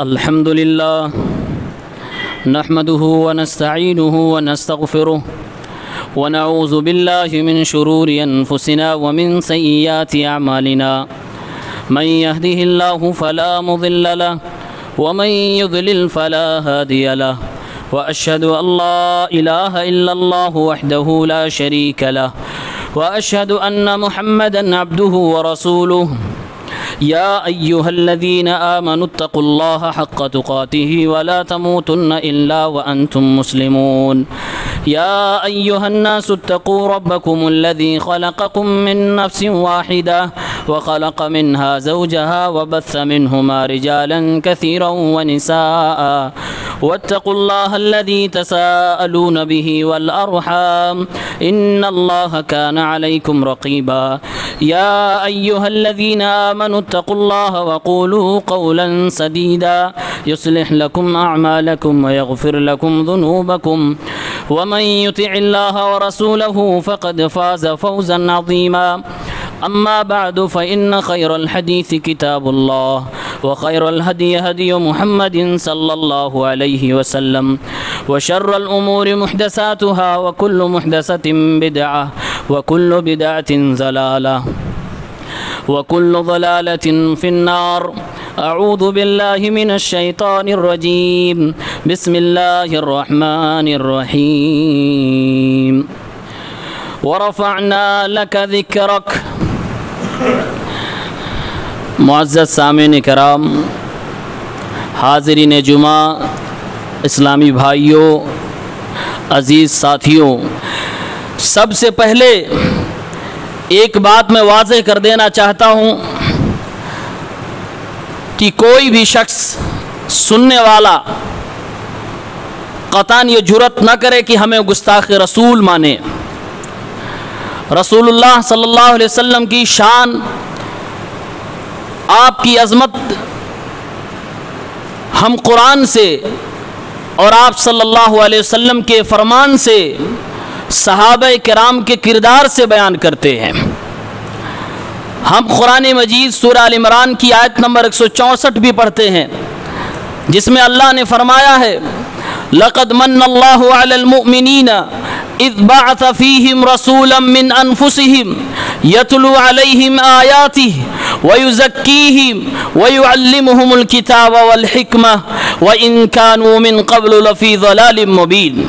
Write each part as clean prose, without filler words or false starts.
الحمد لله نحمده ونستعينه ونستغفره ونعوذ بالله من شرور أنفسنا ومن سيئات أعمالنا من يهده الله فلا مضل له ومن يضلل فلا هادي له وأشهد أن لا إله إلا الله وحده لا شريك له وأشهد أن محمدا عبده ورسوله يا أيها الذين آمنوا اتقوا الله حق تقاته ولا تموتن إلا وأنتم مسلمون يا أيها الناس اتقوا ربكم الذي خلقكم من نفس واحدة وخلق منها زوجها وبث منهما رجالا كثيرا ونساء واتقوا الله الذي تساءلون به والأرحام إن الله كان عليكم رقيبا يا أيها الذين آمنوا اتقوا الله وقولوا قولا سديدا يصلح لكم أعمالكم ويغفر لكم ذنوبكم ومن يطع الله ورسوله فقد فاز فوزا عظيما أما بعد فإن خير الحديث كتاب الله وخير الهدي هدي محمد صلى الله عليه وسلم وشر الأمور محدثاتها وكل محدثة بدعة وكل بدعة ضلالة وكل ضلالة في النار أعوذ بالله من الشيطان الرجيم بسم الله الرحمن الرحيم ورفعنا لك ذكرك معزز سامعین کرام، حاضرین جمعہ، اسلامی بھائیوں، عزیز ساتھیوں، سب سے پہلے ایک بات میں واضح کر دینا چاہتا ہوں کہ کوئی بھی شخص سننے والا قطعاً یہ جرأت نہ کرے کہ ہمیں گستاخ رسول مانے۔ رسول اللہ صلی اللہ علیہ وسلم کی شان، آپ کی عظمت ہم قرآن سے اور آپ صلی اللہ علیہ وسلم کے فرمان سے، صحابہ کرام کے کردار سے بیان کرتے ہیں۔ ہم قرآن مجید سورہ آل عمران کی آیت نمبر 164 بھی پڑھتے ہیں، جس میں اللہ نے فرمایا ہے لَقَدْ مَنَّ اللَّهُ عَلَى الْمُؤْمِنِينَ اذ بعث فيهم رسولا من انفسهم يتلو عليهم آياته ويزكيهم ويعلمهم الكتاب والحكمة وإن كانوا من قبل لفي ضلال مبين۔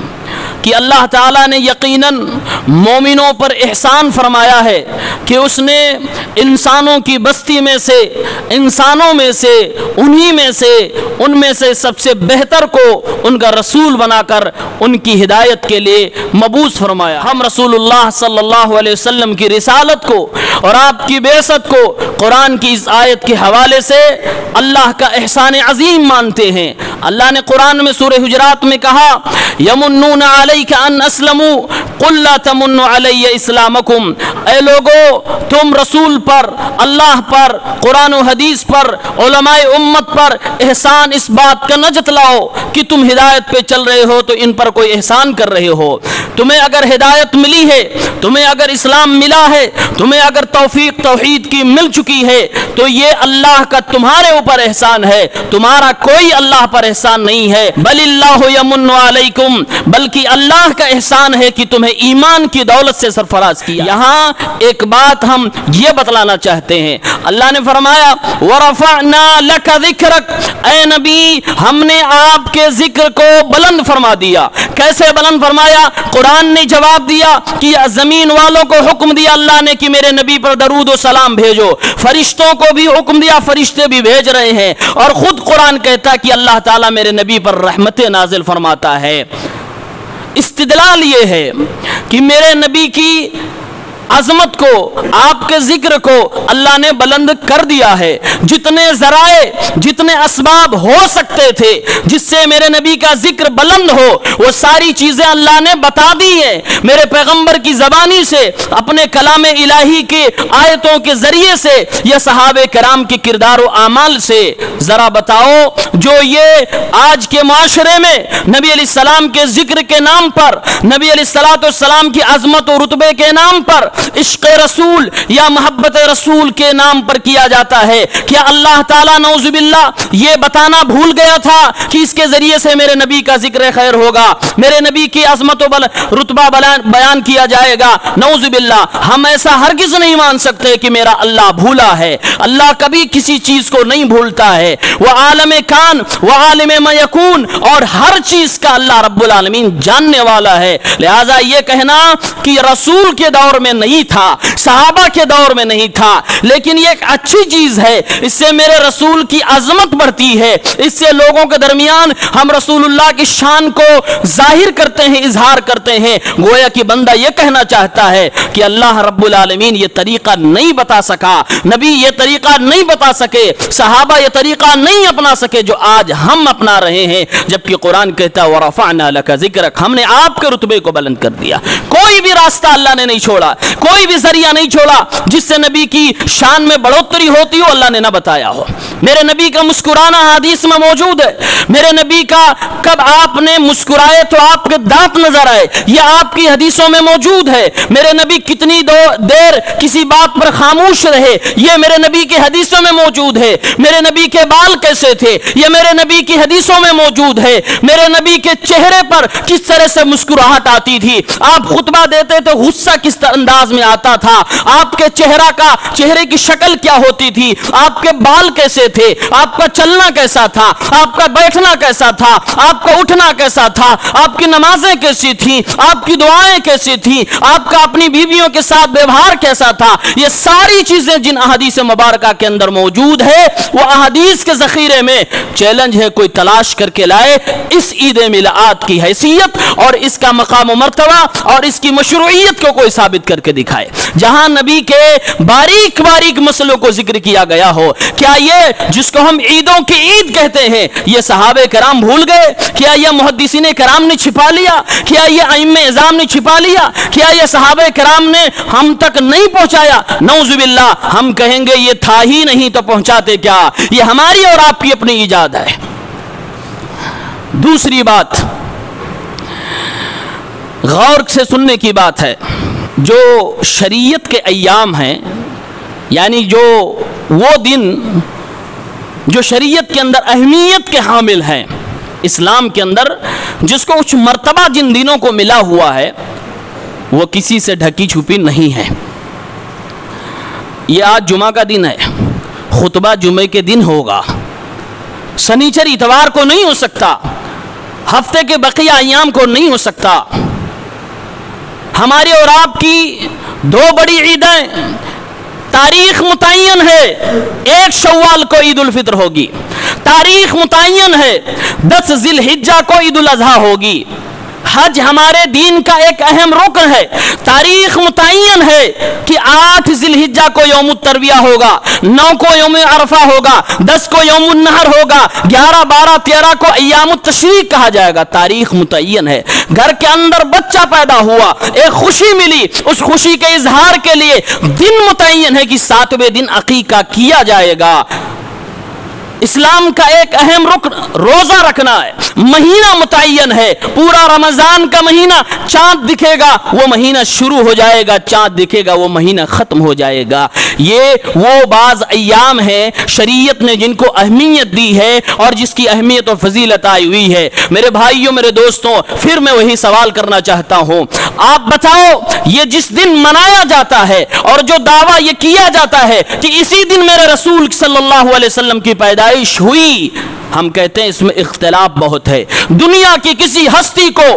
کہ اللہ تعالیٰ نے یقیناً مومنوں پر احسان فرمایا ہے کہ اس نے انسانوں کی بستی میں سے، انسانوں میں سے، انہی میں سے، ان میں سے سب سے بہتر کو ان کا رسول بنا کر ان کی ہدایت کے لیے مبعوث فرمایا۔ ہم رسول اللہ صلی اللہ علیہ وسلم کی رسالت کو اور آپ کی بعثت کو قرآن کی اس آیت کے حوالے سے اللہ کا احسان عظیم مانتے ہیں۔ اللہ نے قرآن میں سورہ حجرات میں کہا یمنون علیک ان اسلموا قل لا تمنوا علی اسلامکم، اے لوگو تم رسول پر، اللہ پر، قرآن و حدیث پر، علماء امت پر احسان اس بات کا نہ جتلاؤ کہ تم ہدایت پہ چل رہے ہو تو ان پر کوئی احسان کر رہے ہو۔ تمہیں اگر ہدایت ملی ہے، تمہیں اگر اسلام ملا ہے، تمہیں اگر توفیق توحید کی مل چکی ہے تو یہ اللہ کا تمہارے اوپر احسان ہے، تمہارا کوئی اللہ پر احسان نہیں ہے۔ بل اللہ یمن علیکم، بلکہ اللہ کا احسان ہے کہ تمہیں ایمان کی دولت سے سرفراز کیا۔ یہاں ایک بات ہم یہ بتلانا چاہتے ہیں، اللہ نے فرمایا وَرَفَعْنَا لَكَ ذِكْرَكَ، اے نبی ہم نے آپ کے ذکر کو بلند فرما دیا۔ کیسے بلند فرمایا؟ قرآن نے جواب دیا کہ زمین والوں کو حکم دیا اللہ نے کہ میرے نبی پر درود و سلام بھیجو، فرشتوں کو بھی حکم دیا، فرشتے بھی بھیج رہے ہیں، اور خود قرآن کہتا کہ اللہ تعالیٰ میرے نبی پر رحمت نازل فرماتا ہے۔ استدلال یہ ہے کہ میرے نبی کی عظمت کو، آپ کے ذکر کو اللہ نے بلند کر دیا ہے۔ جتنے ذرائع، جتنے اسباب ہو سکتے تھے جس سے میرے نبی کا ذکر بلند ہو، وہ ساری چیزیں اللہ نے بتا دی ہیں میرے پیغمبر کی زبانی سے، اپنے کلام الہی کے آیتوں کے ذریعے سے، یا صحابہ کرام کے کردار و اعمال سے۔ ذرا بتاؤ، جو یہ آج کے معاشرے میں نبی علیہ السلام کے ذکر کے نام پر، نبی علیہ السلام کی عظمت و رتبے کے نام پر عشق رسول یا محبت رسول کے نام پر کیا جاتا ہے؟ کیا اللہ تعالیٰ نعوذ باللہ یہ بتانا بھول گیا تھا کہ اس کے ذریعے سے میرے نبی کا ذکر خیر ہوگا، میرے نبی کی عظمت و رتبہ بیان کیا جائے گا؟ نعوذ باللہ، ہم ایسا ہرگز نہیں مان سکتے کہ میرا اللہ بھولا ہے۔ اللہ کبھی کسی چیز کو نہیں بھولتا ہے۔ وہ عالم کان وہ عالم ما یکون، اور ہر چیز کا اللہ رب العالمین جاننے والا ہے۔ لہذا یہ کہنا کہ رسول کے دور میں نہیں تھا، صحابہ کے دور میں نہیں تھا، لیکن یہ ایک اچھی چیز ہے، اس سے میرے رسول کی عظمت بڑھتی ہے، اس سے لوگوں کے درمیان ہم رسول اللہ کی شان کو ظاہر کرتے ہیں، اظہار کرتے ہیں۔ گویا کہ بندہ یہ کہنا چاہتا ہے کہ اللہ رب العالمین یہ طریقہ نہیں بتا سکا، نبی یہ طریقہ نہیں بتا سکے، صحابہ یہ طریقہ نہیں اپنا سکے جو آج ہم اپنا رہے ہیں، جبکہ قرآن کہتا ہے وَرَفَعْنَا لَكَ ذِكْرَكَ، ہم نے آپ کے رتبے کو بلند کر دیا۔ کوئی بھی راستہ اللہ نے نہیں چھوڑا، کوئی بھی ذریعہ نہیں چھوڑا جس سے نبی کی شان میں بڑھوتری ہوتی ہو اللہ نے نہ بتایا ہو۔ میرے نبی کا مسکرانا حدیث میں موجود ہے، میرے نبی کا کب آپ نے مسکرائے تو آپ کے دانت نظر آئے، یہ آپ کی حدیثوں میں موجود ہے۔ میرے نبی کتنی دیر کسی بات پر خاموش رہے، یہ میرے نبی کی حدیثوں میں موجود ہے۔ میرے نبی کے بال کیسے تھے، یہ میرے نبی کی حدیثوں میں موجود ہے۔ میرے نبی کے چہرے پر کس طرح سے مسکراہٹ آتی تھی، آپ خطبہ دیتے تو غصہ کس انداز میں آتا تھا، آپ کے چہرے کی شکل کیا ہوتی تھی، آپ کے بال کیسے تھے، آپ کا چلنا کیسا تھا، آپ کا بیٹھنا کیسا تھا، آپ کا اٹھنا کیسا تھا، آپ کی نمازیں کیسی تھیں، آپ کی دعائیں کیسی تھیں، آپ کا اپنی بیویوں کے ساتھ ویوہار کیسا تھا، یہ ساری چیزیں جن احادیث مبارکہ کے اندر موجود ہے وہ احادیث کے ذخیرے میں چیلنج ہے کوئی تلاش کر کے لائے اس عید میلاد کی حیثیت اور اس کا مقام و مرتبہ اور اس کی مشروعیت کو کوئی ثابت کر کے دکھائے، جہاں نبی کے باریک باریک مسئلوں کو ذکر کیا گیا ہو۔ کیا یہ جس کو ہم عیدوں کی عید کہتے ہیں یہ صحابہ کرام بھول گئے؟ کیا یہ محدثین کرام نے چھپا لیا؟ کیا یہ ائمہ اعظام نے چھپا لیا؟ کیا یہ صحابہ کرام نے ہم تک نہیں پہنچایا؟ نعوذ باللہ، ہم کہیں گے یہ تھا ہی نہیں تو پہنچاتے کیا؟ یہ ہماری اور آپ کی اپنی ایجاد ہے۔ دوسری بات غور سے سننے کی بات ہے، جو شریعت کے ایام ہیں، یعنی جو وہ دن جو شریعت کے اندر اہمیت کے حامل ہیں، اسلام کے اندر جس کو کچھ مرتبہ جن دنوں کو ملا ہوا ہے وہ کسی سے ڈھکی چھپی نہیں ہے۔ یہ آج جمعہ کا دن ہے، خطبہ جمعے کے دن ہوگا، سنیچر اتوار کو نہیں ہو سکتا، ہفتے کے بقیہ ایام کو نہیں ہو سکتا۔ ہماری اور آپ کی دو بڑی عیدیں تاریخ متعین ہے، 1 شوال کو عید الفطر ہوگی، تاریخ متعین ہے 10 ذی الحجہ کو عید الاضحیٰ ہوگی۔ حج ہمارے دین کا ایک اہم رکن ہے، تاریخ متعین ہے کہ 8 ذی الحجہ کو یوم الترویہ ہوگا، 9 کو یوم عرفہ ہوگا، 10 کو یوم النحر ہوگا، 11 12 13 کو ایام التشریق کہا جائے گا، تاریخ متعین ہے۔ گھر کے اندر بچہ پیدا ہوا، ایک خوشی ملی، اس خوشی کے اظہار کے لیے دن متعین ہے کہ 7ویں دن عقیقہ کیا جائے گا۔ اسلام کا ایک اہم رکن روزہ رکھنا ہے، مہینہ متعین ہے، پورا رمضان کا مہینہ چاند دکھے گا وہ مہینہ شروع ہو جائے گا، چاند دکھے گا وہ مہینہ ختم ہو جائے گا۔ یہ وہ بعض ایام ہیں شریعت نے جن کو اہمیت دی ہے اور جس کی اہمیت اور فضیلت آئی ہوئی ہے۔ میرے بھائیوں، میرے دوستوں، پھر میں وہی سوال کرنا چاہتا ہوں، آپ بتاؤ یہ جس دن منایا جاتا ہے اور جو دعویٰ یہ کیا جاتا ہے کہ اسی دن میرے رسول صلی اللہ علیہ وسلم کی پیدائش ہوئی، ہم کہتے ہیں اس میں اختلاف بہت ہے۔ دنیا کی کسی ہستی کو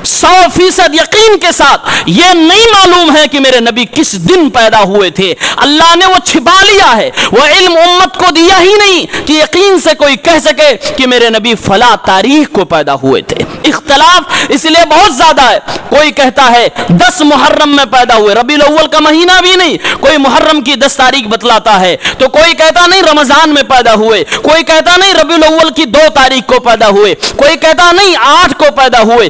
100% یقین کے ساتھ یہ نہیں معلوم ہے کہ میرے نبی کس دن پیدا ہوئے تھے، اللہ نے وہ چھپا لیا ہے، وہ علم امت کو دیا ہی نہیں کہ یقین سے کوئی کہہ سکے کہ میرے نبی فلاں تاریخ کو پیدا ہوئے تھے۔ اختلاف اس لیے بہت زیادہ ہے، کوئی کہتا ہے 10 محرم میں پیدا ہوئے، ربیع الاول کا مہینہ بھی نہیں، کوئی محرم کی 10 تاریخ بتلاتا ہے، تو کوئی کہتا نہیں رمضان میں پیدا ہوئے، کوئی کہتا نہیں ربیع الاول کی 2 تاریخ کو پیدا ہوئے، کوئی کہتا نہیں 8 کو پیدا ہوئے،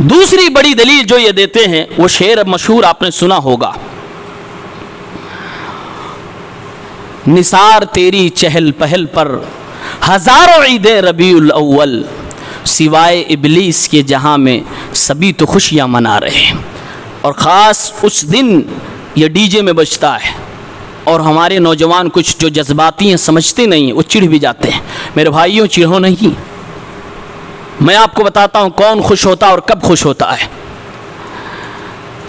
دوسری بڑی دلیل جو یہ دیتے ہیں وہ شعر مشہور آپ نے سنا ہوگا، نثار تیری چہل پہل پر ہزاروں عیدیں ربیع الاول، سوائے ابلیس کے جہاں میں سبھی تو خوشیاں منا رہے ہیں۔ اور خاص اس دن یہ ڈی جے میں بجتا ہے اور ہمارے نوجوان کچھ جو جذباتی ہیں سمجھتے نہیں ہیں، وہ چڑھ بھی جاتے ہیں۔ میرے بھائیوں چڑھو نہیں، میں آپ کو بتاتا ہوں کون خوش ہوتا اور کب خوش ہوتا ہے۔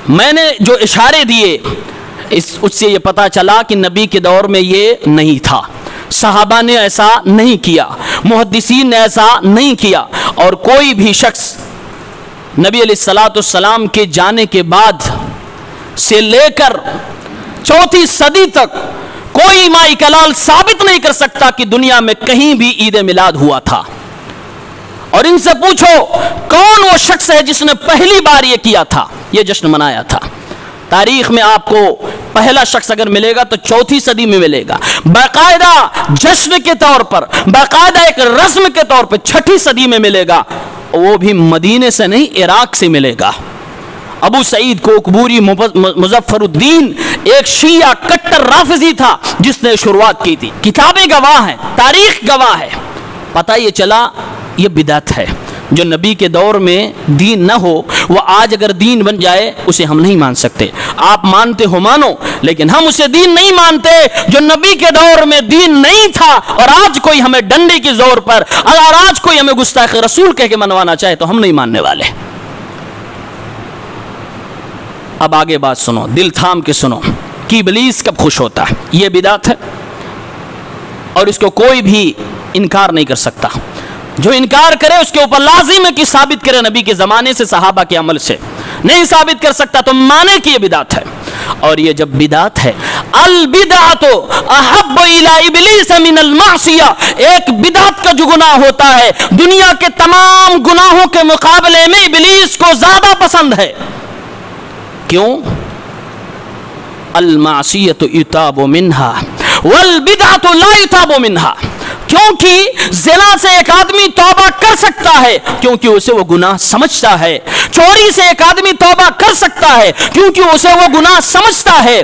میں نے جو اشارے دیے اس سے یہ پتہ چلا کہ نبی کے دور میں یہ نہیں تھا، صحابہ نے ایسا نہیں کیا، محدثین نے ایسا نہیں کیا، اور کوئی بھی شخص نبی علیہ السلام کے جانے کے بعد سے لے کر چوتھی صدی تک کوئی مائی کلال ثابت نہیں کر سکتا کہ دنیا میں کہیں بھی عید میلاد ہوا تھا۔ اور ان سے پوچھو کون وہ شخص ہے جس نے پہلی بار یہ کیا تھا، یہ جشن منایا تھا۔ تاریخ میں آپ کو پہلا شخص اگر ملے گا تو چوتھی صدی میں ملے گا، باقاعدہ جشن کے طور پر، باقاعدہ ایک رسم کے طور پر چھٹی صدی میں ملے گا، وہ بھی مدینے سے نہیں عراق سے ملے گا۔ ابو سعید کوکبوری مظفر الدین ایک شیعہ کٹر رافضی تھا جس نے شروعات کی تھی، کتابیں گواہ ہیں، تاریخ گواہ ہے۔ پتہ یہ چلا یہ بدعت ہے، جو نبی کے دور میں دین نہ ہو وہ آج اگر دین بن جائے اسے ہم نہیں مان سکتے۔ آپ مانتے ہو مانو، لیکن ہم اسے دین نہیں مانتے جو نبی کے دور میں دین نہیں تھا، اور آج کوئی ہمیں ڈنڈے کے زور پر، اگر آج کوئی ہمیں گستاخ رسول کہہ کے منوانا چاہے تو ہم نہیں ماننے والے۔ اب آگے بات سنو، دل تھام کے سنو کہ ابلیس کب خوش ہوتا ہے۔ یہ بدعت ہے اور اس کو کوئی بھی انکار نہیں کر سکتا، جو انکار کرے اس کے اوپر لازم ہے کہ ثابت کرے نبی کے زمانے سے، صحابہ کے عمل سے۔ نہیں ثابت کر سکتا تو مانے کہ یہ بدعت ہے۔ اور یہ جب بدعت ہے، البدعۃ احب الی ابلیس من المعصیہ، ایک بدعت کا جو گناہ ہوتا ہے دنیا کے تمام گناہوں کے مقابلے میں ابلیس کو زیادہ پسند ہے۔ کیوں؟ المعصیۃ یتاب منہا والبدعۃ لا یتاب منہا، کیونکہ زنا سے ایک آدمی توبہ کر سکتا ہے کیونکہ اسے وہ گناہ سمجھتا ہے، چوری سے ایک آدمی توبہ کر سکتا ہے کیونکہ اسے وہ گناہ سمجھتا ہے،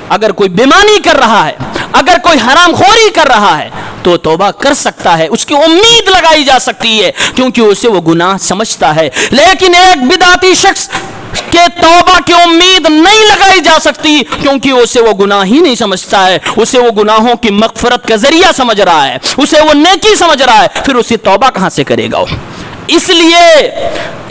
اگر کوئی بیمانی کر رہا ہے، اگر کوئی حرام خوری کر رہا ہے تو توبہ کر سکتا ہے، اس کی امید لگائی جا سکتی ہے کیونکہ اسے وہ گناہ سمجھتا ہے۔ لیکن ایک بدعتی شخص کہ توبہ کی امید نہیں لگائی جا سکتی کیونکہ اسے وہ گناہ ہی نہیں سمجھتا ہے، اسے وہ گناہوں کی مغفرت کا ذریعہ سمجھ رہا ہے، اسے وہ نیکی سمجھ رہا ہے، پھر اسے توبہ کہاں سے کرے گا؟ اس لیے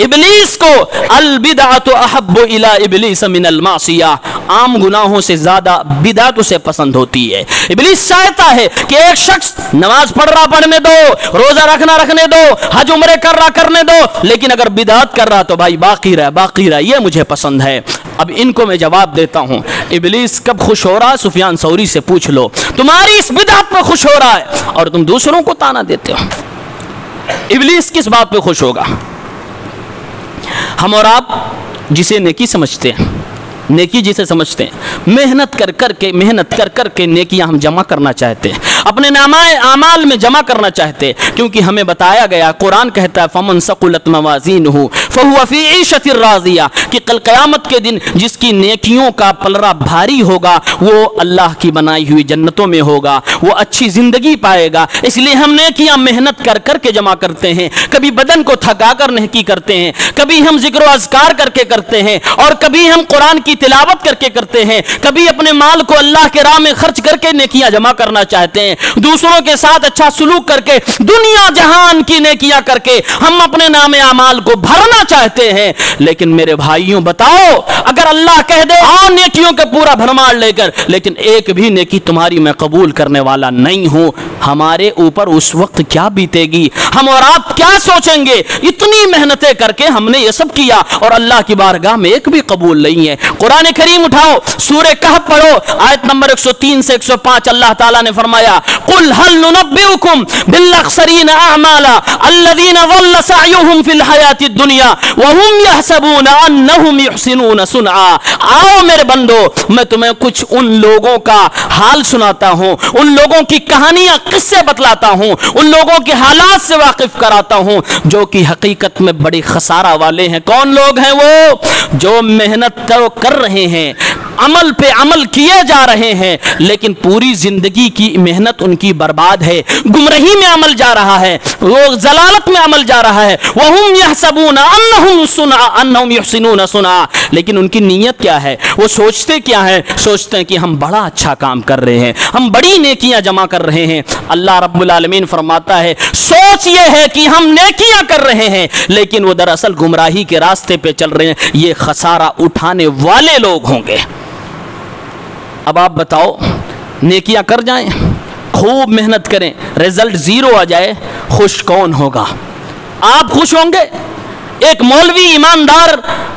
ابلیس کو البدعۃ احب الی ابلیس من المعصیہ، عام گناہوں سے زیادہ بدعت اسے پسند ہوتی ہے۔ ابلیس چاہتا ہے کہ ایک شخص نماز پڑھ رہا پڑھنے دو، روزہ رکھنا رکھنے دو، حج عمرے کر رہا کرنے دو، لیکن اگر بدعت کر رہا تو بھائی باقی رہ، یہ مجھے پسند ہے۔ اب ان کو میں جواب دیتا ہوں، ابلیس کب خوش ہو رہا ہے؟ سفیان ثوری سے پوچھ لو، تمہاری اس بدعت پر خوش ہو رہا ہے اور تم دوسروں کو تانا دیتے ہو۔ ابلیس کس بات پہ خوش ہوگا؟ ہم اور آپ جسے نیکی سمجھتے ہیں، نیکی جسے سمجھتے ہیں، محنت کر کر کے نیکیاں ہم جمع کرنا چاہتے ہیں، اپنے نامۂ اعمال میں جمع کرنا چاہتے ہیں، کیونکہ ہمیں بتایا گیا، قرآن کہتا ہے فمن ثقلت موازینہ فہو فی عیشۃ راضیہ، کہ کل قیامت کے دن جس کی نیکیوں کا پلڑا بھاری ہوگا وہ اللہ کی بنائی ہوئی جنتوں میں ہوگا، وہ اچھی زندگی پائے گا۔ اس لیے ہم نیکیاں محنت کر کر کے جمع کرتے ہیں، کبھی بدن کو تھکا کر نیکی کرتے ہیں، کبھی ہم ذکر و اذکار کر کے کرتے ہیں، اور کبھی ہم قرآن کی تلاوت کر کے کرتے ہیں، کبھی اپنے مال کو اللہ کے راہ میں خرچ کر کے نیکیاں جمع کرنا چاہتے ہیں، دوسروں کے ساتھ اچھا سلوک کر کے، دنیا جہان کی نیکیاں کر کے ہم اپنے نام اعمال کو بھرنا چاہتے ہیں۔ لیکن میرے بھائیوں بتاؤ، اگر اللہ کہہ دے آؤ نیکیوں کے پورا بھرمار لے کر، لیکن ایک بھی نیکی تمہاری میں قبول کرنے والا نہیں ہوں، ہمارے اوپر اس وقت کیا بیتے گی؟ ہم اور آپ کیا سوچیں گے؟ اتنی محنتیں کر کے ہم نے یہ سب کیا اور اللہ کی بارگاہ میں ایک بھی قبول نہیں ہے۔ قرآن کریم اٹھاؤ، سورہ کہف پڑھو، آیت نمبر 103 سے 105، اللہ تعالیٰ نے فرمایا قل هل ننبئكم بالاخسرین اعمالا الذین ضل سعیهم فی الحیاۃ الدنیا وهم يحسبون انهم يحسنون صنعا۔ آؤ میرے بندو، میں تمہیں کچھ ان لوگوں کا حال سناتا ہوں، ان لوگوں کی کہانیاں قصے بتلاتا ہوں، ان لوگوں کے حالات سے واقف کراتا ہوں جو کہ حقیقت میں بڑی خسارہ والے ہیں۔ کون لوگ ہیں وہ؟ جو محنت تو کر رہے ہیں، عمل پہ عمل کیے جا رہے ہیں، لیکن پوری زندگی کی محنت ان کی برباد ہے، گمراہی میں عمل جا رہا ہے، وہ ضلالت میں عمل جا رہا ہے۔ وَهُمْ يَحْسَبُونَ أَنَّهُمْ يُحْسِنُونَ صُنْعًا، لیکن ان کی نیت کیا ہے؟ وہ سوچتے کیا ہے؟ سوچتے ہیں کہ ہم بڑا اچھا کام کر رہے ہیں، ہم بڑی نیکیاں جمع کر رہے ہیں۔ اللہ رب العالمین فرماتا ہے سوچ یہ ہے کہ ہم نیکیاں کر رہے ہیں، لیکن وہ دراصل گمراہی کے راستے پہ چل رہے ہیں، یہ خسارہ اٹھانے والے لوگ ہوں گے۔ اب آپ بتاؤ، نیکیاں کر جائیں، خوب محنت کریں، رزلٹ زیرو آ جائے، خوش کون ہوگا؟ آپ خوش ہوں گے؟ ایک مولوی ایماندار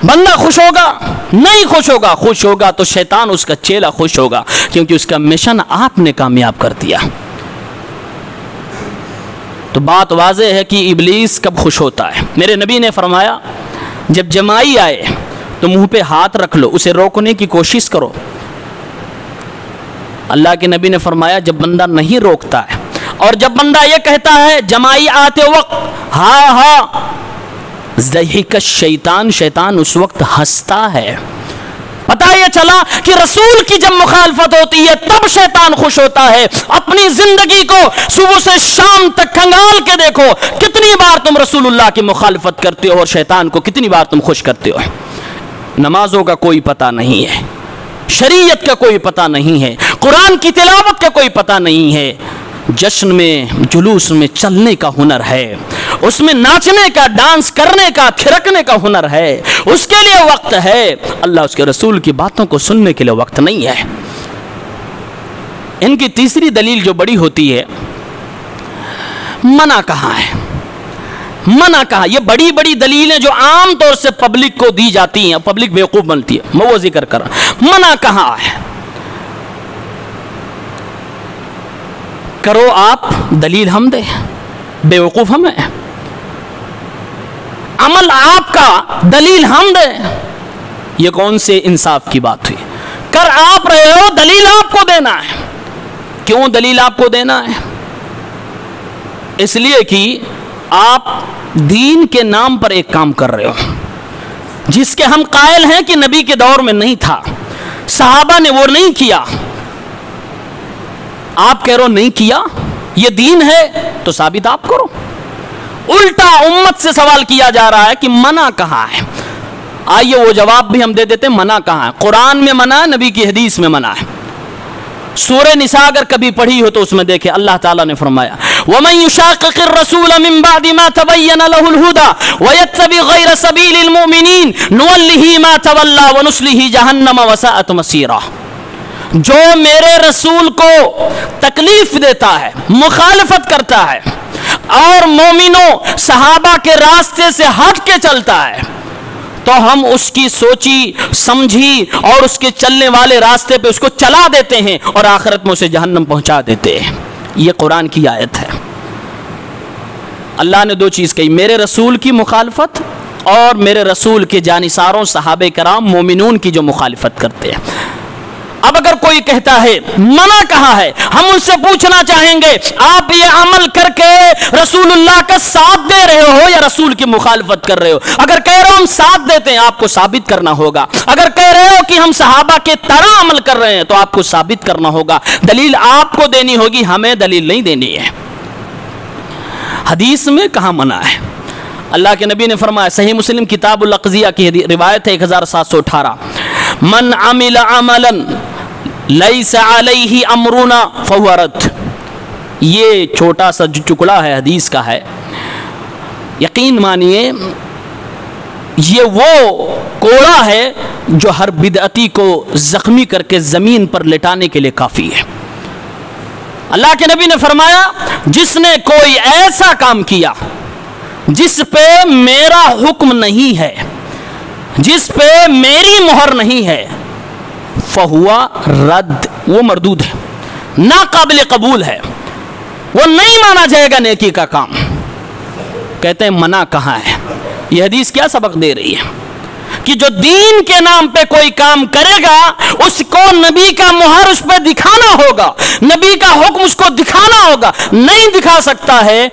بندہ خوش ہوگا؟ نہیں خوش ہوگا۔ خوش ہوگا تو شیطان اس کا چیلا خوش ہوگا، کیونکہ اس کا مشن آپ نے کامیاب کر دیا۔ تو بات واضح ہے کہ ابلیس کب خوش ہوتا ہے۔ میرے نبی نے فرمایا جب جمائی آئے تو منہ پہ ہاتھ رکھ لو، اسے روکنے کی کوشش کرو۔ اللہ کے نبی نے فرمایا جب بندہ نہیں روکتا ہے اور جب بندہ یہ کہتا ہے جمائی آتے وقت ہاں ہاں، ضحک الشیطان، شیطان اس وقت ہنستا ہے۔ پتہ یہ چلا کہ رسول کی جب مخالفت ہوتی ہے تب شیطان خوش ہوتا ہے۔ اپنی زندگی کو صبح سے شام تک کھنگال کے دیکھو، کتنی بار تم رسول اللہ کی مخالفت کرتے ہو اور شیطان کو کتنی بار تم خوش کرتے ہو۔ نمازوں کا کوئی پتہ نہیں ہے، شریعت کا کوئی پتہ نہیں ہے، قرآن کی تلاوت کا کوئی پتہ نہیں ہے، جشن میں جلوس میں چلنے کا ہنر ہے، اس میں ناچنے کا، ڈانس کرنے کا، تھرکنے کا ہنر ہے، اس کے لیے وقت ہے، اللہ اس کے رسول کی باتوں کو سننے کے لیے وقت نہیں ہے۔ ان کی تیسری دلیل جو بڑی ہوتی ہے، منع کہاں ہے؟ منع کہاں؟ یہ بڑی بڑی دلیلیں جو عام طور سے پبلک کو دی جاتی ہیں، پبلک بیوقوف بنتی ہے، میں وہ ذکر کر رہا ہوں۔ منع کہاں ہے؟ کرو آپ، دلیل ہم دیں، بیوقوف ہم ہیں۔ عمل آپ کا، دلیل ہم دیں، یہ کون سے انصاف کی بات ہوئی؟ کر آپ رہے ہو، دلیل آپ کو دینا ہے۔ کیوں دلیل آپ کو دینا ہے؟ اس لیے کہ آپ دین کے نام پر ایک کام کر رہے ہو جس کے ہم قائل ہیں کہ نبی کے دور میں نہیں تھا، صحابہ نے وہ نہیں کیا، آپ کہہ رہو نہیں کیا، یہ دین ہے تو ثابت آپ کرو۔ الٹا امت سے سوال کیا جا رہا ہے کہ منع کہاں ہے؟ آئیے وہ جواب بھی ہم دے دیتے ہیں، منع کہاں ہے؟ قرآن میں منع ہے، نبی کی حدیث میں منع ہے۔ سورہ نساء اگر کبھی پڑھی ہو تو اس میں دیکھیں اللہ تعالیٰ نے فرمایا وَمَن يُشَاقِقِ الرَّسُولَ مِن بَعْدِ مَا تَبَيَّنَ لَهُ الْهُدَى وَيَتَّبِعْ غَيْرَ سَبِيلِ الْمُؤْمِنِينَ نُوَلِّهِ مَا تَوَلَّى وَنُصْلِهِ جَهَنَّمَ وَسَاءَتْ مَصِيرًا۔ جو میرے رسول کو تکلیف دیتا ہے، مخالفت کرتا ہے اور مومنوں صحابہ کے راستے سے ہٹ کے چلتا ہے تو ہم اس کی سوچی سمجھی اور اس کے چلنے والے راستے پہ اس کو چلا دیتے ہیں اور آخرت میں اسے جہنم پہنچا دیتے ہیں۔ یہ قرآن کی آیت ہے۔ اللہ نے دو چیز کہی، میرے رسول کی مخالفت اور میرے رسول کے جانثاروں صحابہ کرام مومنون کی جو مخالفت کرتے ہیں۔ اب اگر کوئی کہتا ہے منع کہاں ہے، ہم ان سے پوچھنا چاہیں گے آپ یہ عمل کر کے رسول اللہ کا ساتھ دے رہے ہو یا رسول کی مخالفت کر رہے ہو؟ اگر کہہ رہے ہو ہم ساتھ دیتے ہیں، آپ کو ثابت کرنا ہوگا۔ اگر کہہ رہے ہو کہ ہم صحابہ کے طرح عمل کر رہے ہیں تو آپ کو ثابت کرنا ہوگا، دلیل آپ کو دینی ہوگی، ہمیں دلیل نہیں دینی ہے۔ حدیث میں کہاں منع ہے؟ اللہ کے نبی نے فرمایا، صحیح مسلم کتاب الاقضیہ کی روایت ہے 1718، من عمل عملا لیس علیہ امرنا فہو رد۔ یہ چھوٹا سا جو ٹکڑا ہے حدیث کا ہے، یقین مانیے یہ وہ کوڑا ہے جو ہر بدعتی کو زخمی کر کے زمین پر لٹانے کے لیے کافی ہے۔ اللہ کے نبی نے فرمایا جس نے کوئی ایسا کام کیا جس پہ میرا حکم نہیں ہے، جس پہ میری مہر نہیں ہے، فہوا رد، وہ مردود ہے، ناقابل قبول ہے، وہ نہیں مانا جائے گا نیکی کا کام۔ کہتے ہیں منع کہاں ہے؟ یہ حدیث کیا سبق دے رہی ہے کہ جو دین کے نام پہ کوئی کام کرے گا اس کو نبی کا مہر اس پہ دکھانا ہوگا، نبی کا حکم اس کو دکھانا ہوگا، نہیں دکھا سکتا ہے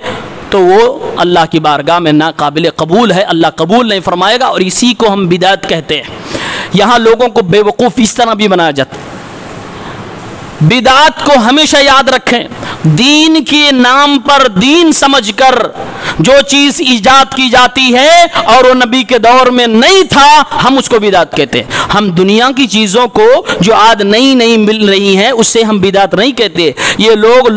تو وہ اللہ کی بارگاہ میں ناقابل قبول ہے، اللہ قبول نہیں فرمائے گا، اور اسی کو ہم بدعت کہتے ہیں۔ یہاں لوگوں کو بے وقوف اس طرح بھی بنایا جاتا ہے۔ بدعت کو ہمیشہ یاد رکھیں، دین کے نام پر دین سمجھ کر جو چیز ایجاد کی جاتی ہے اور وہ نبی کے دور میں نہیں تھا ہم اس کو بدعت کہتے ہیں۔ ہم دنیا کی چیزوں کو جو آج نئی مل رہی ہیں اس سے ہم بدعت نہیں کہتے۔ یہ لوگ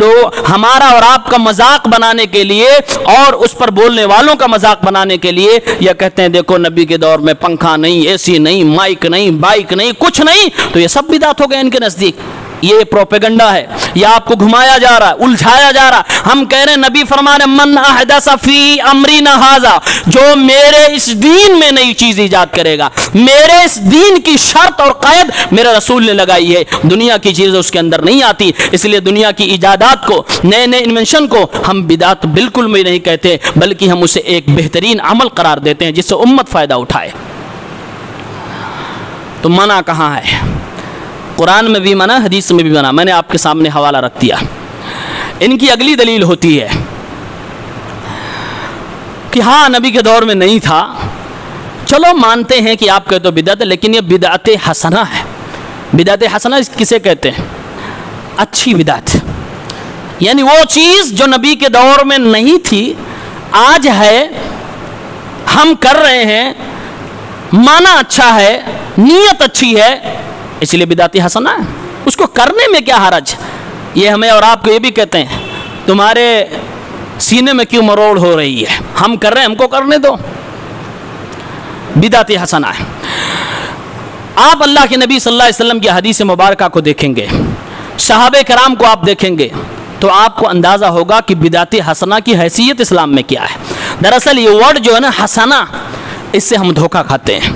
ہمارا اور آپ کا مذاق بنانے کے لیے اور اس پر بولنے والوں کا مذاق بنانے کے لیے یہ کہتے ہیں دیکھو نبی کے دور میں پنکھا نہیں، اے سی نہیں، مائک نہیں، بائک نہیں، کچھ نہیں، تو یہ سب بدعت ہو گئے ان کے نزدیک۔ یہ پروپیگنڈا ہے، یہ آپ کو گھمایا جا رہا ہے، الجھایا جا رہا ہے۔ ہم کہہ رہے ہیں نبی فرمانے من احدث فی امرنا ھذا، جو میرے اس دین میں نئی چیز ایجاد کرے گا، میرے اس دین کی شرط اور قید میرے رسول نے لگائی ہے، دنیا کی چیزیں اس کے اندر نہیں آتی۔ اس لیے دنیا کی ایجادات کو، نئے انوینشن کو ہم بدعت بالکل بھی نہیں کہتے، بلکہ ہم اسے ایک بہترین عمل قرار دیتے ہیں جس سے امت فائدہ اٹھائے۔ تو منع کہاں ہے؟ قرآن میں بھی منع، حدیث میں بھی منع، میں نے آپ کے سامنے حوالہ رکھ دیا۔ ان کی اگلی دلیل ہوتی ہے کہ ہاں نبی کے دور میں نہیں تھا، چلو مانتے ہیں کہ آپ کہتے ہو بدعت ہے، لیکن یہ بدعت حسنہ ہے۔ بدعت حسنہ کسے کہتے ہیں؟ اچھی بدعت، یعنی وہ چیز جو نبی کے دور میں نہیں تھی آج ہے، ہم کر رہے ہیں، معنی اچھا ہے، نیت اچھی ہے، اس لیے بدعت حسنہ ہے۔ اس کو کرنے میں کیا حرج؟ یہ ہمیں اور آپ کو یہ بھی کہتے ہیں تمہارے سینے میں کیوں مروڑ ہو رہی ہے، ہم کر رہے ہیں، ہم کو کرنے دو۔ بدعت حسنہ ہے۔ آپ اللہ کے نبی صلی اللہ علیہ وسلم کی حدیث مبارکہ کو دیکھیں گے، صحابہ کرام کو آپ دیکھیں گے تو آپ کو اندازہ ہوگا کہ بدعت حسنہ کی حیثیت اسلام میں کیا ہے۔ دراصل یہ ورڈ جو ہے نا حسنہ، اس سے ہم دھوکہ کھاتے ہیں۔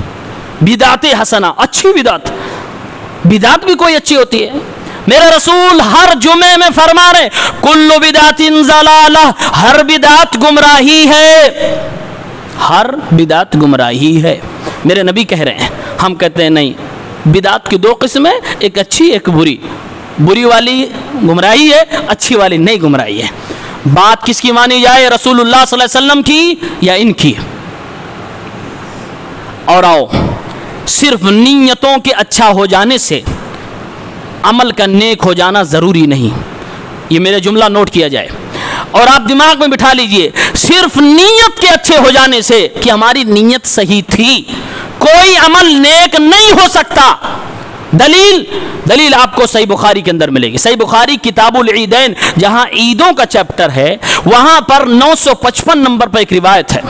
بدعت حسنہ، اچھی بدعت، بدعت بھی کوئی اچھی ہوتی ہے؟ میرے رسول ہر جمعے میں فرما رہے کل بدعت ضلالہ، ہر بدعت گمراہی ہے، ہر بدعت گمراہی ہے، میرے نبی کہہ رہے ہیں۔ ہم کہتے ہیں نہیں، بدعت کی دو قسمیں، ایک اچھی ایک بری، بری والی گمراہی ہے، اچھی والی نہیں گمراہی ہے۔ بات کس کی مانی جائے، رسول اللہ صلی اللہ علیہ وسلم کی یا ان کی؟ اور آؤ، صرف نیتوں کے اچھا ہو جانے سے عمل کا نیک ہو جانا ضروری نہیں، یہ میرے جملہ نوٹ کیا جائے اور آپ دماغ میں بٹھا لیجئے۔ صرف نیت کے اچھے ہو جانے سے کہ ہماری نیت صحیح تھی کوئی عمل نیک نہیں ہو سکتا۔ دلیل آپ کو صحیح بخاری کے اندر ملے گی۔ صحیح بخاری کتاب العیدین، جہاں عیدوں کا چیپٹر ہے، وہاں پر 955 نمبر پر ایک روایت ہے۔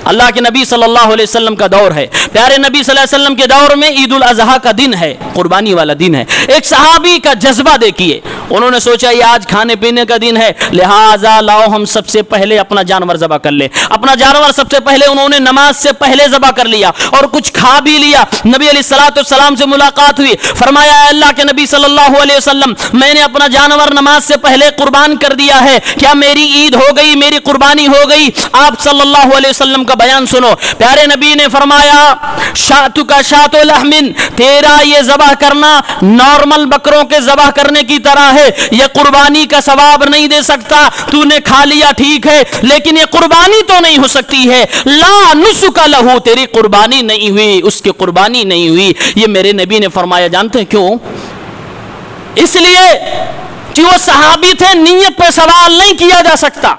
اللہ کے نبی صلی اللہ علیہ وسلم کا دور ہے، پیارے نبی صلی اللہ علیہ وسلم کے دور میں عید الاضحیٰ کا دن ہے، قربانی والا دن ہے۔ ایک صحابی کا جذبہ دیکھیے، انہوں نے سوچا یہ آج کھانے پینے کا دن ہے، لہٰذا لاؤ ہم سب سے پہلے اپنا جانور ذبح کر لیں۔ اپنا جانور سب سے پہلے انہوں نے نماز سے پہلے ذبح کر لیا اور کچھ کھا بھی لیا۔ نبی علیہ الصلوۃ والسلام سے ملاقات ہوئی، فرمایا اے اللہ کے نبی صلی اللہ علیہ وسلم، میں نے اپنا جانور نماز سے پہلے قربان کر دیا ہے، کیا میری عید ہو گئی، میری قربانی ہو گئی؟ آپ صلی اللہ علیہ وسلم کا بیان سنو، پیارے نبی نے فرمایا شاتک شات لحم، تیرا یہ ذبح کرنا نارمل بکروں کے ذبح کرنے کی طرح ہے، یہ قربانی کا ثواب نہیں دے سکتا، تو نے کھا لیا ٹھیک ہے لیکن یہ قربانی تو نہیں ہو سکتی ہے، لا نسک لہو، تیری قربانی نہیں ہوئی، اس کی قربانی نہیں ہوئی۔ یہ میرے نبی نے فرمایا، جانتے ہیں کیوں؟ اس لیے کہ وہ صحابی تھے، نیت پہ سوال نہیں کیا جا سکتا،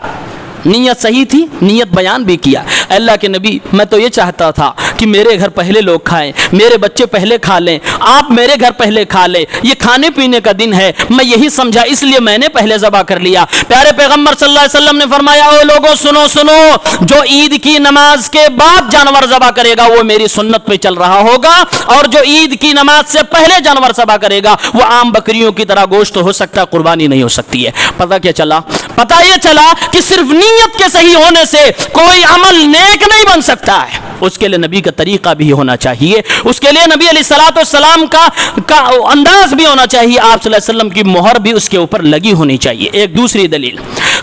نیت صحیح تھی، نیت بیان بھی کیا۔ اللہ کے نبی میں تو یہ چاہتا تھا کہ میرے گھر پہلے لوگ کھائیں، میرے بچے پہلے کھا لیں، آپ میرے گھر پہلے کھا لیں، یہ کھانے پینے کا دن ہے، میں یہی سمجھا، اس لیے میں نے پہلے ذبح کر لیا۔ پیارے پیغمبر صلی اللہ علیہ وسلم نے فرمایا او لوگوں سنو سنو، جو عید کی نماز کے بعد جانور ذبح کرے گا وہ میری سنت پہ چل رہا ہوگا، اور جو عید کی نماز سے پہلے جانور ذبح کرے گا وہ عام بکریوں کی طرح گوشت ہو سکتا ہے، قربانی نہیں ہو سکتی ہے۔ پتہ کیا چلا؟ پتہ یہ چلا کہ صرف نیت کے صحیح ہونے سے کوئی عمل نیک نہیں بن سکتا ہے۔ اس کے لیے نبی کا طریقہ بھی ہونا چاہیے، اس کے لیے نبی علیہ الصلوۃ والسلام کا انداز بھی ہونا چاہیے، آپ صلی اللہ علیہ وسلم کی مہر بھی اس کے اوپر لگی ہونی چاہیے۔ ایک دوسری دلیل،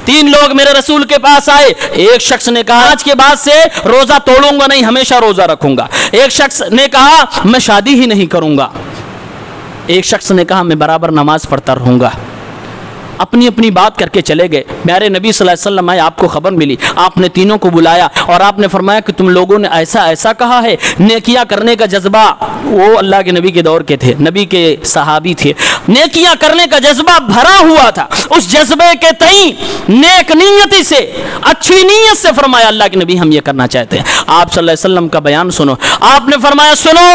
3 لوگ میرے رسول کے پاس آئے، ایک شخص نے کہا آج کے بعد سے روزہ توڑوں گا نہیں، ہمیشہ روزہ رکھوں گا۔ ایک شخص نے کہا میں شادی ہی نہیں کروں گا۔ ایک شخص نے کہا میں برابر نماز پڑھتا رہوں گا۔ اپنی اپنی بات کر کے چلے گئے۔ پیارے نبی صلی اللہ علیہ وسلم آئے، آپ کو خبر ملی، آپ نے تینوں کو بلایا اور آپ نے فرمایا کہ تم لوگوں نے ایسا ایسا کہا ہے۔ نیکیاں کرنے کا جذبہ، وہ اللہ کے نبی کے دور کے تھے، نبی کے صحابی تھے، نیکیاں کرنے کا جذبہ بھرا ہوا تھا۔ اس جذبے کے تئیں نیک نیتی سے، اچھی نیت سے فرمایا اللہ کے نبی ہم یہ کرنا چاہتے ہیں۔ آپ صلی اللہ علیہ وسلم کا بیان سنو، آپ نے فرمایا سنو،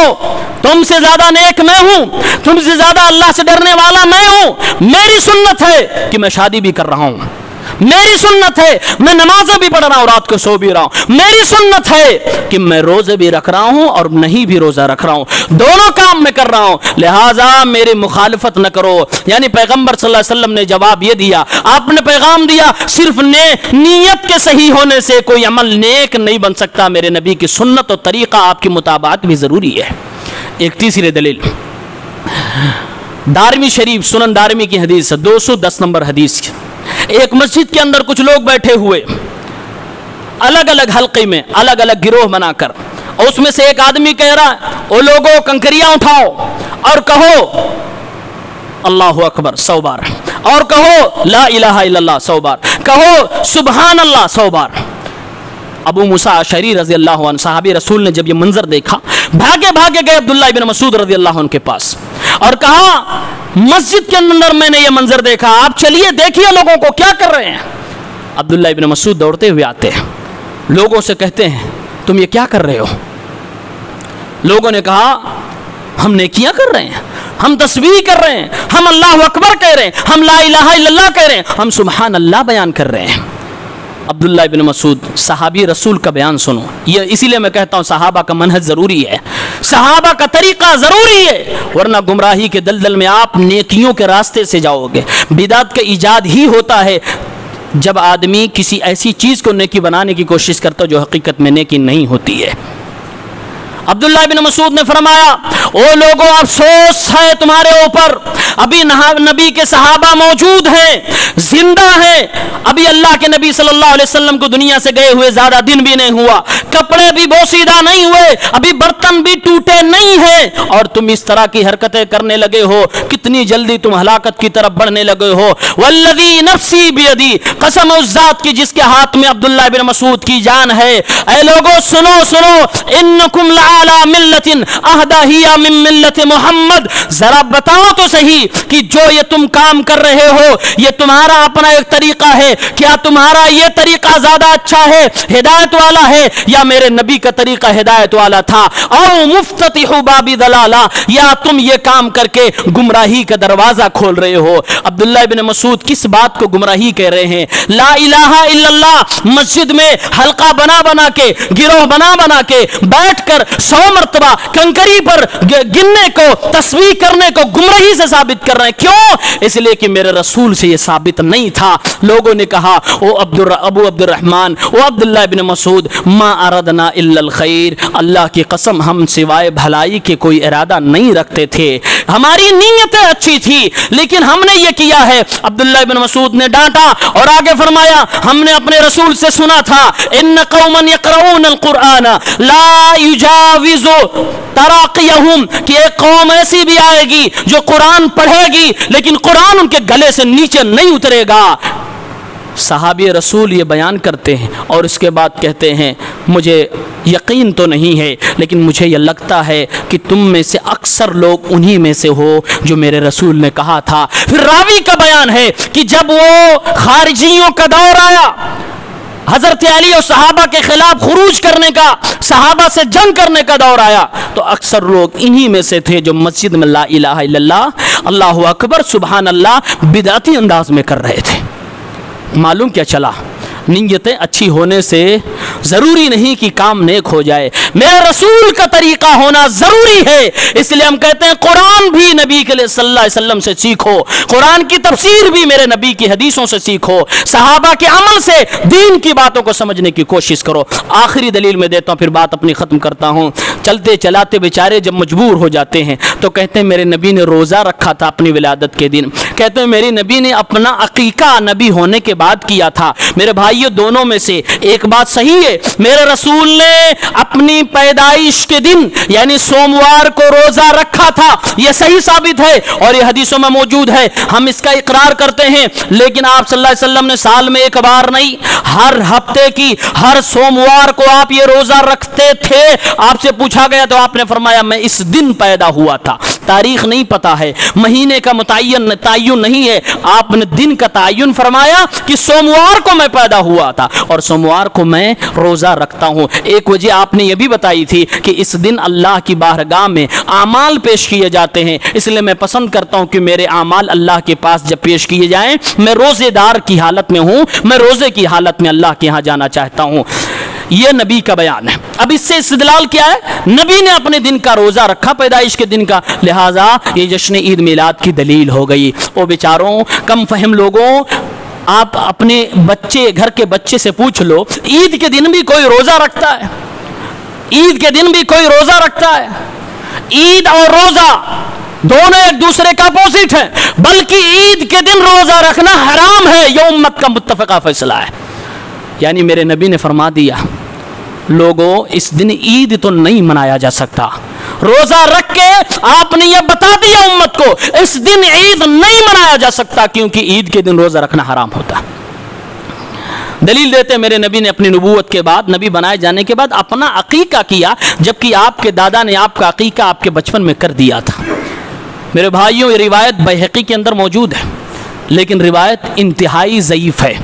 تم سے زیادہ نیک میں ہوں، تم سے زیادہ اللہ سے ڈرنے والا میں ہوں۔ میری سنت ہے کہ میں شادی بھی کر رہا ہوں، میری سنت ہے میں نمازیں بھی پڑھ رہا ہوں، رات کو سو بھی رہا ہوں، میری سنت ہے کہ میں روزے بھی رکھ رہا ہوں اور نہیں بھی روزہ رکھ رہا ہوں، دونوں کام میں کر رہا ہوں، لہٰذا میری مخالفت نہ کرو۔ یعنی پیغمبر صلی اللہ علیہ وسلم نے جواب یہ دیا، آپ نے پیغام دیا، صرف نیت کے صحیح ہونے سے کوئی عمل نیک نہیں بن سکتا، میرے نبی کی سنت اور طریقہ آپ کی مطابقت بھی ضروری ہے۔ ایک تیسری دلیل، دارمی شریف، سنن دارمی کی حدیث 210 نمبر حدیث، ایک مسجد کے اندر کچھ لوگ بیٹھے ہوئے الگ الگ حلقے میں، الگ الگ گروہ بنا کر، اور اس میں سے ایک آدمی کہہ رہا ہے او لوگوں کنکریاں اٹھاؤ اور کہو اللہ اکبر 100 بار، اور کہو لا الہ الا اللہ 100 بار، کہو سبحان اللہ 100 بار۔ ابو موسیٰ اشعری رضی اللہ عنہ صحابی رسول نے جب یہ منظر دیکھا، بھاگے بھاگے گئے عبداللہ ابن مسعود رضی اللہ عنہ کے پاس اور کہا مسجد کے اندر میں نے یہ منظر دیکھا، آپ چلیے دیکھیے لوگوں کو کیا کر رہے ہیں۔ عبداللہ ابن مسعود دوڑتے ہوئے آتے ہیں، لوگوں سے کہتے ہیں تم یہ کیا کر رہے ہو؟ لوگوں نے کہا ہم نیکیاں کر رہے ہیں، ہم تسبیح کر رہے ہیں، ہم اللہ اکبر کہہ رہے ہیں، ہم لا الہ الا اللہ کہہ رہے ہیں، ہم سبحان اللہ بیان کر رہے ہیں۔ عبداللہ ابن مسعود صحابی رسول کا بیان سنو، یہ اسی لیے میں کہتا ہوں صحابہ کا منہج ضروری ہے، صحابہ کا طریقہ ضروری ہے، ورنہ گمراہی کے دلدل میں آپ نیکیوں کے راستے سے جاؤ گے۔ بدعت کا ایجاد ہی ہوتا ہے جب آدمی کسی ایسی چیز کو نیکی بنانے کی کوشش کرتا جو حقیقت میں نیکی نہیں ہوتی ہے۔ عبداللہ بن مسعود نے فرمایا او لوگوں افسوس ہے تمہارے اوپر، ابھی نبی کے صحابہ موجود ہیں، زندہ ہیں، ابھی اللہ کے نبی صلی اللہ علیہ وسلم کو دنیا سے گئے ہوئے زیادہ دن بھی نہیں ہوا، کپڑے بھی بوسیدہ نہیں ہوئے، ابھی برتن بھی ٹوٹے نہیں ہیں، اور تم اس طرح کی حرکتیں کرنے لگے ہو، کتنی جلدی تم ہلاکت کی طرف بڑھنے لگے ہو۔ والذی نفسی بیدی، قسم اس ذات کی جس کے ہاتھ میں عبداللہ بن مسعود کی جان ہے، اے لوگوں سنو سنو، انکم لعلی ملت اہدی من ملت محمد، ذرا بتاؤ تو صحیح کہ جو یہ تم کام کر رہے ہو یہ تمہارا اپنا ایک طریقہ ہے، کیا تمہارا یہ طریقہ زیادہ اچھا ہے، ہدایت والا ہے، یا میرے نبی کا طریقہ ہدایت والا تھا؟ او مفتتح باب دلالہ، یا تم یہ کام کر کے گمراہی کا دروازہ کھول رہے ہو۔ عبداللہ بن مسعود کس بات کو گمراہی کہہ رہے ہیں؟ لا الہ الا اللہ مسجد میں حلقہ بنا بنا کے، گروہ بنا بنا کے بیٹھ کر 100 مرتبہ کنکری پر گننے کو، تسبیح کرنے کو گمراہی سے ثابت کر رہے ہیں۔ کیوں؟ اس لیے کہ میرے رسول سے یہ ثابت نہیں تھا۔ لوگوں نے کہا او ابو عبد الرحمن، او عبداللہ بن مسعود، ما اردنا الا الخیر، اللہ کی قسم ہم سوائے بھلائی کے کوئی ارادہ نہیں رکھتے تھے، ہماری نیتیں اچھی تھی لیکن ہم نے یہ کیا ہے۔ عبداللہ بن مسعود نے ڈانٹا اور آگے فرمایا ہم نے اپنے رسول سے سنا تھا ان قوما یقرؤون القرآن لا یجاوز تراقیہم، کہ ایک قوم ایسی بھی آئے گی جو قرآن پڑھے گی لیکن قرآن ان کے گلے سے نیچے نہیں اترے گا۔ صحابی رسول یہ بیان کرتے ہیں اور اس کے بعد کہتے ہیں مجھے یقین تو نہیں ہے لیکن مجھے یہ لگتا ہے کہ تم میں سے اکثر لوگ انہی میں سے ہو جو میرے رسول نے کہا تھا۔ پھر راوی کا بیان ہے کہ جب وہ خارجیوں کا دور آیا، حضرت علی اور صحابہ کے خلاف خروج کرنے کا، صحابہ سے جنگ کرنے کا دور آیا، تو اکثر لوگ انہی میں سے تھے جو مسجد میں لا الہ الا اللہ، اللہ اکبر، سبحان اللہ بدعتی انداز میں کر رہے تھے۔ معلوم کیا چلا؟ نیتیں اچھی ہونے سے ضروری نہیں کہ کام نیک ہو جائے. میرے رسول کا طریقہ ہونا ضروری ہے. اس لیے ہم کہتے ہیں قرآن بھی نبی کے صلی اللہ علیہ وسلم سے سیکھو, قرآن کی تفسیر بھی میرے نبی کی حدیثوں سے سیکھو, صحابہ کے عمل سے دین کی باتوں کو سمجھنے کی کوشش کرو. آخری دلیل میں دیتا ہوں, پھر بات اپنی ختم کرتا ہوں. چلتے چلاتے بیچارے جب مجبور ہو جاتے ہیں تو کہتے ہیں میرے نبی نے روزہ رکھا تھا اپنی ولادت کے دن. کہتے ہیں میرے نبی نے اپنا عقیقہ نبی ہونے کے بعد کیا تھا. میرے بھائیو, دونوں میں سے ایک بات صحیح ہے, میرے رسول نے اپنی پیدائش کے دن یعنی سوموار کو روزہ رکھا تھا, یہ صحیح ثابت ہے اور یہ حدیثوں میں موجود ہے, ہم اس کا اقرار کرتے ہیں. لیکن آپ صلی اللہ علیہ وسلم نے سال میں ایک بار نہیں, ہر ہفتے کی ہر سوموار کو آپ یہ روزہ رکھتے تھے. آپ سے پوچھا گیا تو آپ نے فرمایا میں اس دن پیدا ہوا تھا. تاریخ نہیں پتا ہے, مہینے کا تعین نہیں ہے, آپ نے دن کا تعین فرمایا کہ سوموار کو میں پیدا ہوا تھا اور سوموار کو میں روزہ رکھتا ہوں. ایک وجہ آپ نے یہ بھی بتائی تھی کہ اس دن اللہ کی بارگاہ میں اعمال پیش کیے جاتے ہیں, اس لیے میں پسند کرتا ہوں کہ میرے اعمال اللہ کے پاس جب پیش کیے جائیں, میں روزے دار کی حالت میں ہوں, میں روزے کی حالت میں اللہ کے ہاں جانا چاہتا ہوں. یہ نبی کا بیان ہے. اب اس سے استدلال کیا ہے؟ نبی نے اپنے دن کا روزہ رکھا, پیدائش کے دن کا, لہٰذا یہ جشن عید میلاد کی دلیل ہو گئی. او بیچاروں, کم فہم لوگوں, آپ اپنے بچے, گھر کے بچے سے پوچھ لو, عید کے دن بھی کوئی روزہ رکھتا ہے؟ عید کے دن بھی کوئی روزہ رکھتا ہے؟ عید اور روزہ دونوں ایک دوسرے کا اپوزٹ ہیں, بلکہ عید کے دن روزہ رکھنا حرام ہے, یہ امت کا متفقہ فیصلہ ہے. یعنی میرے نبی نے فرما دیا, لوگوں اس دن عید تو نہیں منایا جا سکتا. روزہ رکھ کے آپ نے یہ بتا دیا امت کو, اس دن عید نہیں منایا جا سکتا کیونکہ عید کے دن روزہ رکھنا حرام ہوتا. دلیل دیتے میرے نبی نے اپنی نبوت کے بعد, نبی بنائے جانے کے بعد اپنا عقیقہ کیا, جبکہ آپ کے دادا نے آپ کا عقیقہ آپ کے بچپن میں کر دیا تھا. میرے بھائیوں, یہ روایت بیہقی کے اندر موجود ہے, لیکن روایت انتہائی ضعیف ہے,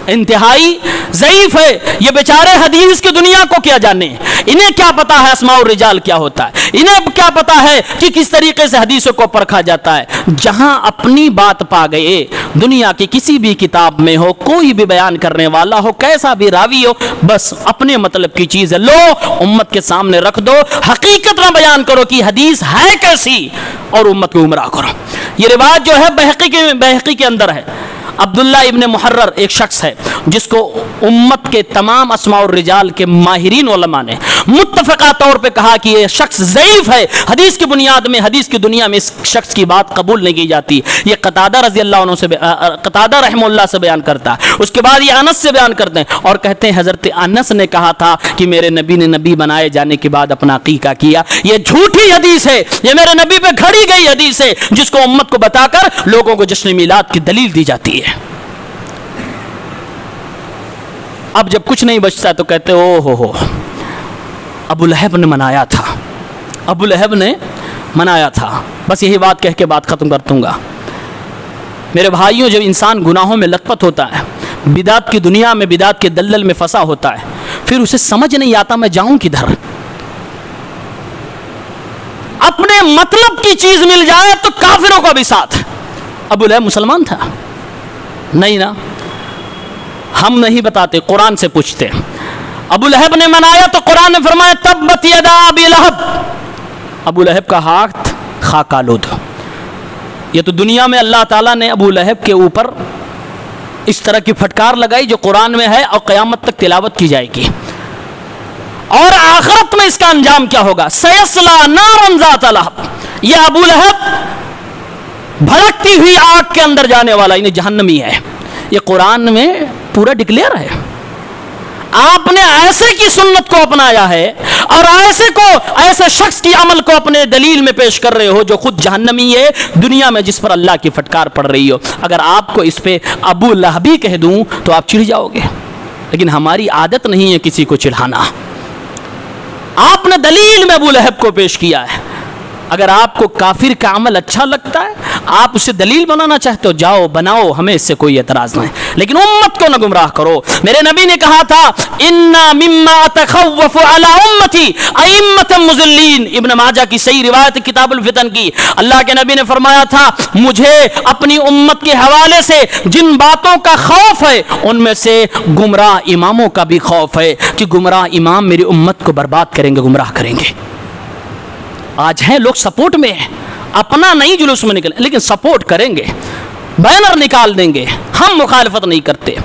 انتہائی ضعیف ہے. یہ بیچارے حدیث کی دنیا کو کیا جانے, انہیں کیا پتا ہے اسماء الرجال کیا ہوتا ہے, انہیں کیا پتا ہے کہ کس طریقے سے حدیثوں کو پرکھا جاتا ہے. جہاں اپنی بات پا گئے, دنیا کی کسی بھی کتاب میں ہو, کوئی بھی بیان کرنے والا ہو, کیسا بھی راوی ہو, بس اپنے مطلب کی چیز ہے, لو امت کے سامنے رکھ دو, حقیقت نہ بیان کرو کہ حدیث ہے کیسی, اور امت کو گمراہ کرو. یہ روایت جو ہے بیہقی کے اندر ہے. عبداللہ ابن محرر ایک شخص ہے جس کو امت کے تمام اسماء الرجال کے ماہرین علماء نے متفقہ طور پہ کہا کہ یہ شخص ضعیف ہے, حدیث کی بنیاد میں, حدیث کی دنیا میں اس شخص کی بات قبول نہیں کی جاتی. یہ قتادہ رضی اللہ عنہ سے, قتادہ رحمہ اللہ سے بیان کرتا ہے, اس کے بعد یہ انس سے بیان کرتے ہیں اور کہتے ہیں حضرت انس نے کہا تھا کہ میرے نبی نے نبی بنائے جانے کے بعد اپنا عقیقہ کیا. یہ جھوٹی حدیث ہے, یہ میرے نبی پہ گھڑی گئی حدیث ہے, جس کو امت کو بتا کر لوگوں کو جشن میلاد کی دلیل دی جاتی ہے. اب جب کچھ نہیں بچتا تو کہتے او ہو ابو لہب نے منایا تھا, ابو لہب نے منایا تھا. بس یہی بات کہہ کے بات ختم کر دوں گا. میرے بھائیوں, جب انسان گناہوں میں لت پت ہوتا ہے, بدعت کی دنیا میں, بدعت کے دلدل میں پھنسا ہوتا ہے, پھر اسے سمجھ نہیں آتا میں جاؤں کدھر. اپنے مطلب کی چیز مل جائے تو کافروں کا بھی ساتھ. ابو لہب مسلمان تھا نہیں نا, ہم نہیں بتاتے, قرآن سے پوچھتے. ابو لہب نے منایا تو قرآن نے فرمایا تبت یدا ابی لہب, ابو لہب کا ہاتھ خاک آلود. یہ تو دنیا میں اللہ تعالیٰ نے ابو لہب کے اوپر اس طرح کی پھٹکار لگائی جو قرآن میں ہے اور قیامت تک تلاوت کی جائے گی. اور آخرت میں اس کا انجام کیا ہوگا؟ سیصلی نارا ذات لہب, یہ ابو لہب بھڑکتی ہوئی آگ کے اندر جانے والا, یعنی جہنمی ہے. یہ قرآن میں پورا ڈکلیئر ہے. آپ نے ایسے کی سنت کو اپنایا ہے اور ایسے شخص کی عمل کو اپنے دلیل میں پیش کر رہے ہو جو خود جہنمی ہے دنیا میں, جس پر اللہ کی پھٹکار پڑ رہی ہو. اگر آپ کو اس پہ ابو لہبی کہہ دوں تو آپ چڑھ جاؤ گے, لیکن ہماری عادت نہیں ہے کسی کو چڑھانا. آپ نے دلیل میں ابو لہب کو پیش کیا ہے. اگر آپ کو کافر کا عمل اچھا لگتا ہے، آپ اسے دلیل بنانا چاہتے ہو، جاؤ بناؤ، ہمیں اس سے کوئی اعتراض نہیں، لیکن امت کو نہ گمراہ کرو۔ میرے نبی نے کہا تھا اِنَّا مِمَّا أَتَخَوَّفُ عَلَىٰ أُمَّتِي أَئِمَّةً مُضِلِّينَ، ابن ماجہ کی صحیح روایت کتاب الفتن کی، اللہ کے نبی نے فرمایا تھا مجھے اپنی امت کے حوالے سے جن باتوں کا خوف ہے ان میں سے گمراہ اماموں کا بھی خوف ہے، کہ گمراہ امام میری امت کو برباد کریں گے، گمراہ کریں گے۔ آج ہیں لوگ سپورٹ میں ہیں، اپنا نہیں جلوس میں نکلیں لیکن سپورٹ کریں گے، بینر نکال دیں گے، ہم مخالفت نہیں کرتے۔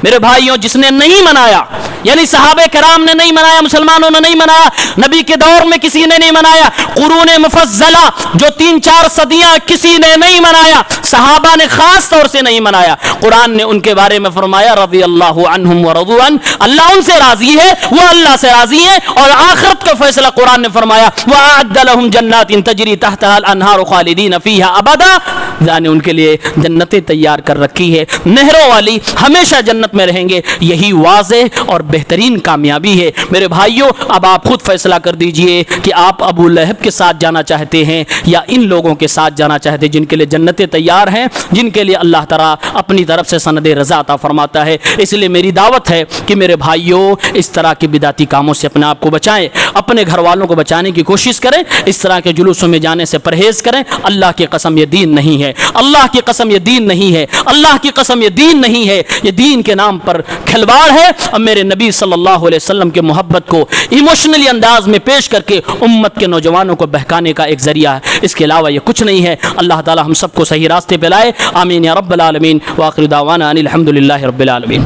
میرے بھائیوں، جس نے نہیں منایا، یعنی صحابہ کرام نے نہیں منایا، مسلمانوں نے نہیں منایا، نبی کے دور میں کسی نے نہیں منایا، قرون مفضلہ جو 3-4 صدیاں کسی نے نہیں منایا، صحابہ نے خاص طور سے نہیں منایا۔ قرآن نے ان کے بارے میں فرمایا رضی اللہ عنہم ورضوا عنہ، اللہ ان سے راضی ہے، وہ اللہ سے راضی ہے، اور آخرت کا فیصلہ قرآن نے فرمایا وَأَعَدَّ لَهُمْ جَنَّاتٍ تَجْرِي تَحْتَهَا الْأَنْهَارُ خَالِدِينَ فِيهَا أَبَدًا، یعنی ان کے لیے جنتیں تیار کر رکھی ہے، نہروں والی، ہمیشہ جنت میں رہیں گے۔ یہی واضح اور بہترین کامیابی ہے۔ میرے بھائیوں، اب آپ خود فیصلہ کر دیجئے کہ آپ ابو لہب کے ساتھ جانا چاہتے ہیں یا ان لوگوں کے ساتھ جانا چاہتے ہیں جن کے لیے جنتیں تیار ہیں، جن کے لیے اللہ تعالیٰ اپنی طرف سے سند رضا عطا فرماتا ہے۔ اس لیے میری دعوت ہے کہ میرے بھائیوں، اس طرح کے بدعتی کاموں سے اپنے آپ کو بچائیں، اپنے گھر والوں کو بچانے کی کوشش کریں، اس طرح کے جلوسوں میں جانے سے پرہیز کریں۔ اللہ کی قسم یہ دین نہیں ہے، اللہ کی قسم یہ دین نہیں ہے، اللہ کی قسم یہ دین نہیں ہے، یہ دین کے نام پر کھلواڑ ہے، اور میرے نبی صلی اللہ علیہ وسلم کے محبت کو ایموشنلی انداز میں پیش کر کے امت کے نوجوانوں کو بہکانے کا ایک ذریعہ ہے، اس کے علاوہ یہ کچھ نہیں ہے۔ اللہ تعالی ہم سب کو صحیح راستے پہ لائے، آمین یا رب العالمین، وآخر دعوانا ان الحمد للہ رب العالمین۔